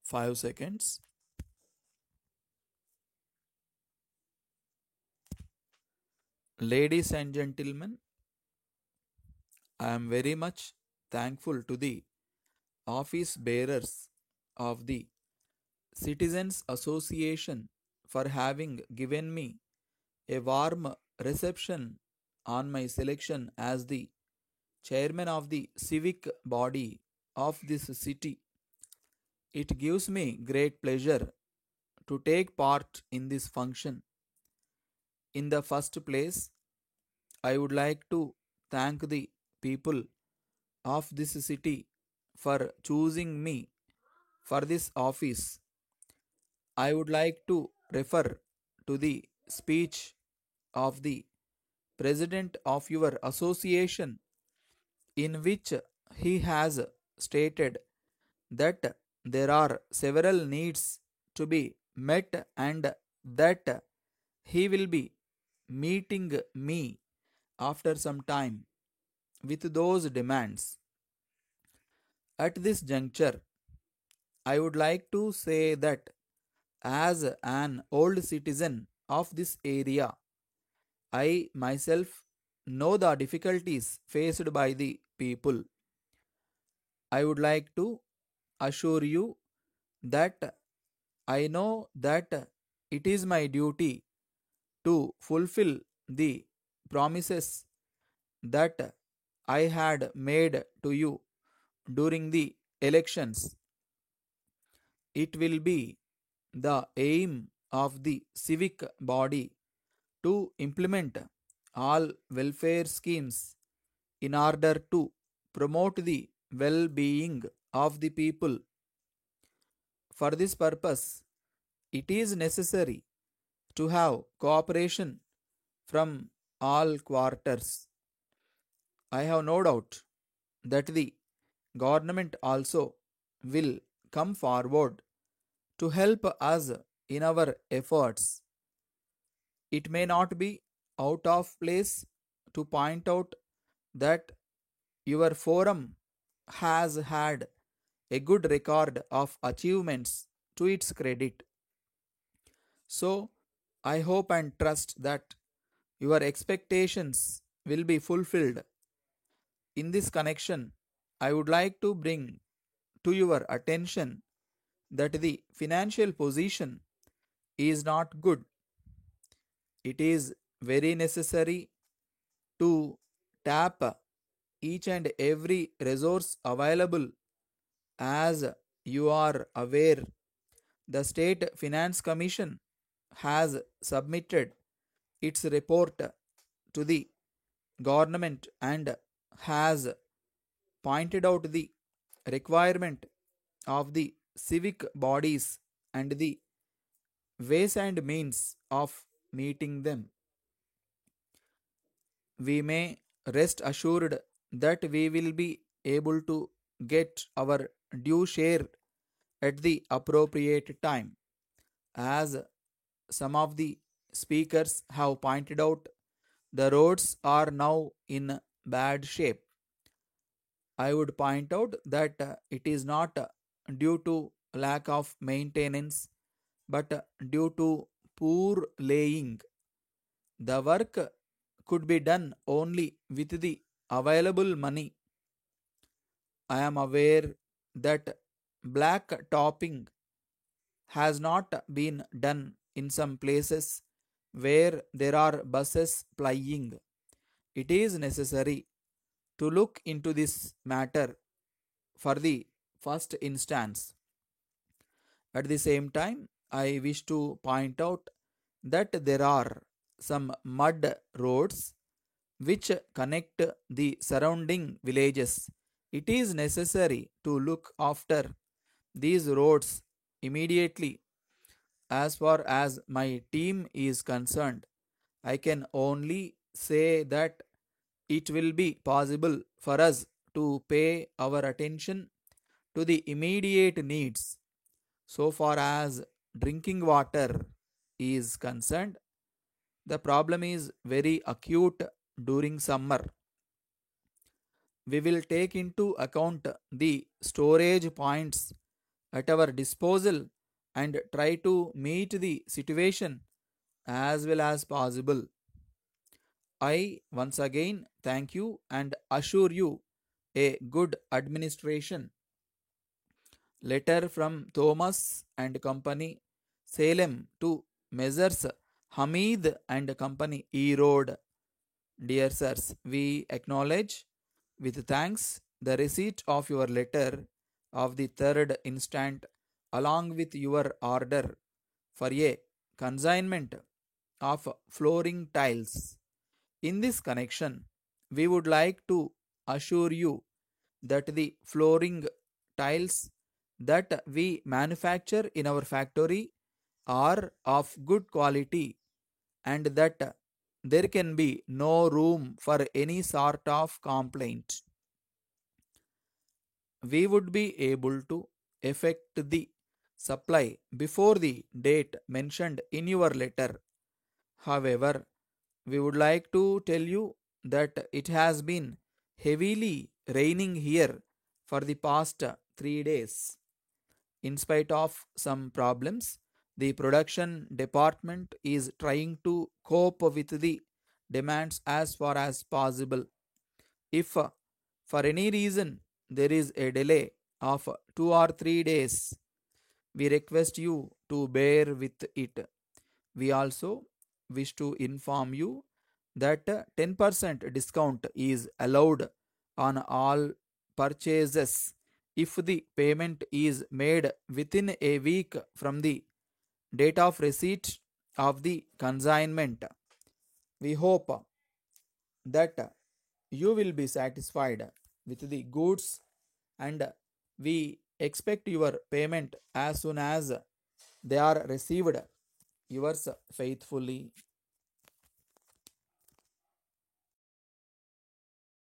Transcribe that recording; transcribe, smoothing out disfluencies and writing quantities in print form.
5 seconds. Ladies and gentlemen, I am very much thankful to the office bearers of the Citizens Association for having given me a warm reception on my selection as the chairman of the civic body of this city. It gives me great pleasure to take part in this function. In the first place, I would like to thank the people of this city for choosing me for this office. I would like to refer to the speech of the president of your association, in which he has stated that there are several needs to be met and that he will be meeting me after some time with those demands. At this juncture, I would like to say that as an old citizen of this area, I myself know the difficulties faced by the people. I would like to assure you that I know that it is my duty to fulfill the promises that I had made to you during the elections. It will be the aim of the civic body to implement all welfare schemes in order to promote the well being of the people. For this purpose, it is necessary to have cooperation from all quarters. I have no doubt that the government also will come forward to help us in our efforts. It may not be out of place to point out that your forum has had a good record of achievements to its credit. So, I hope and trust that your expectations will be fulfilled. In this connection, I would like to bring to your attention that the financial position is not good. It is very necessary to tap each and every resource available. As you are aware, the State Finance Commission has submitted its report to the government and has pointed out the requirement of the civic bodies and the ways and means of meeting them. We may rest assured that we will be able to get our due share at the appropriate time. As some of the speakers have pointed out, the roads are now in bad shape. I would point out that it is not due to lack of maintenance but due to poor laying. The work could be done only with the available money. I am aware that black topping has not been done in some places where there are buses plying. It is necessary to look into this matter for the first instance. At the same time, I wish to point out that there are some mud roads which connect the surrounding villages. It is necessary to look after these roads immediately. As far as my team is concerned, I can only say that it will be possible for us to pay our attention to the immediate needs. So far as drinking water is concerned, the problem is very acute during summer. We will take into account the storage points at our disposal and try to meet the situation as well as possible. I once again thank you and assure you a good administration. Letter from Thomas and Company, Salem to Messrs. Hamid and Company, E Road. Dear sirs, we acknowledge with thanks the receipt of your letter of the third instant along with your order for a consignment of flooring tiles. In this connection, we would like to assure you that the flooring tiles that we manufacture in our factory are of good quality and that there can be no room for any sort of complaint. We would be able to effect the supply before the date mentioned in your letter. However, we would like to tell you that it has been heavily raining here for the past 3 days. In spite of some problems, the production department is trying to cope with the demands as far as possible. If for any reason there is a delay of 2 or 3 days, we request you to bear with it. We also wish to inform you that 10% discount is allowed on all purchases if the payment is made within a week from the date of receipt of the consignment. We hope that you will be satisfied with the goods and we expect your payment as soon as they are received. Yours faithfully,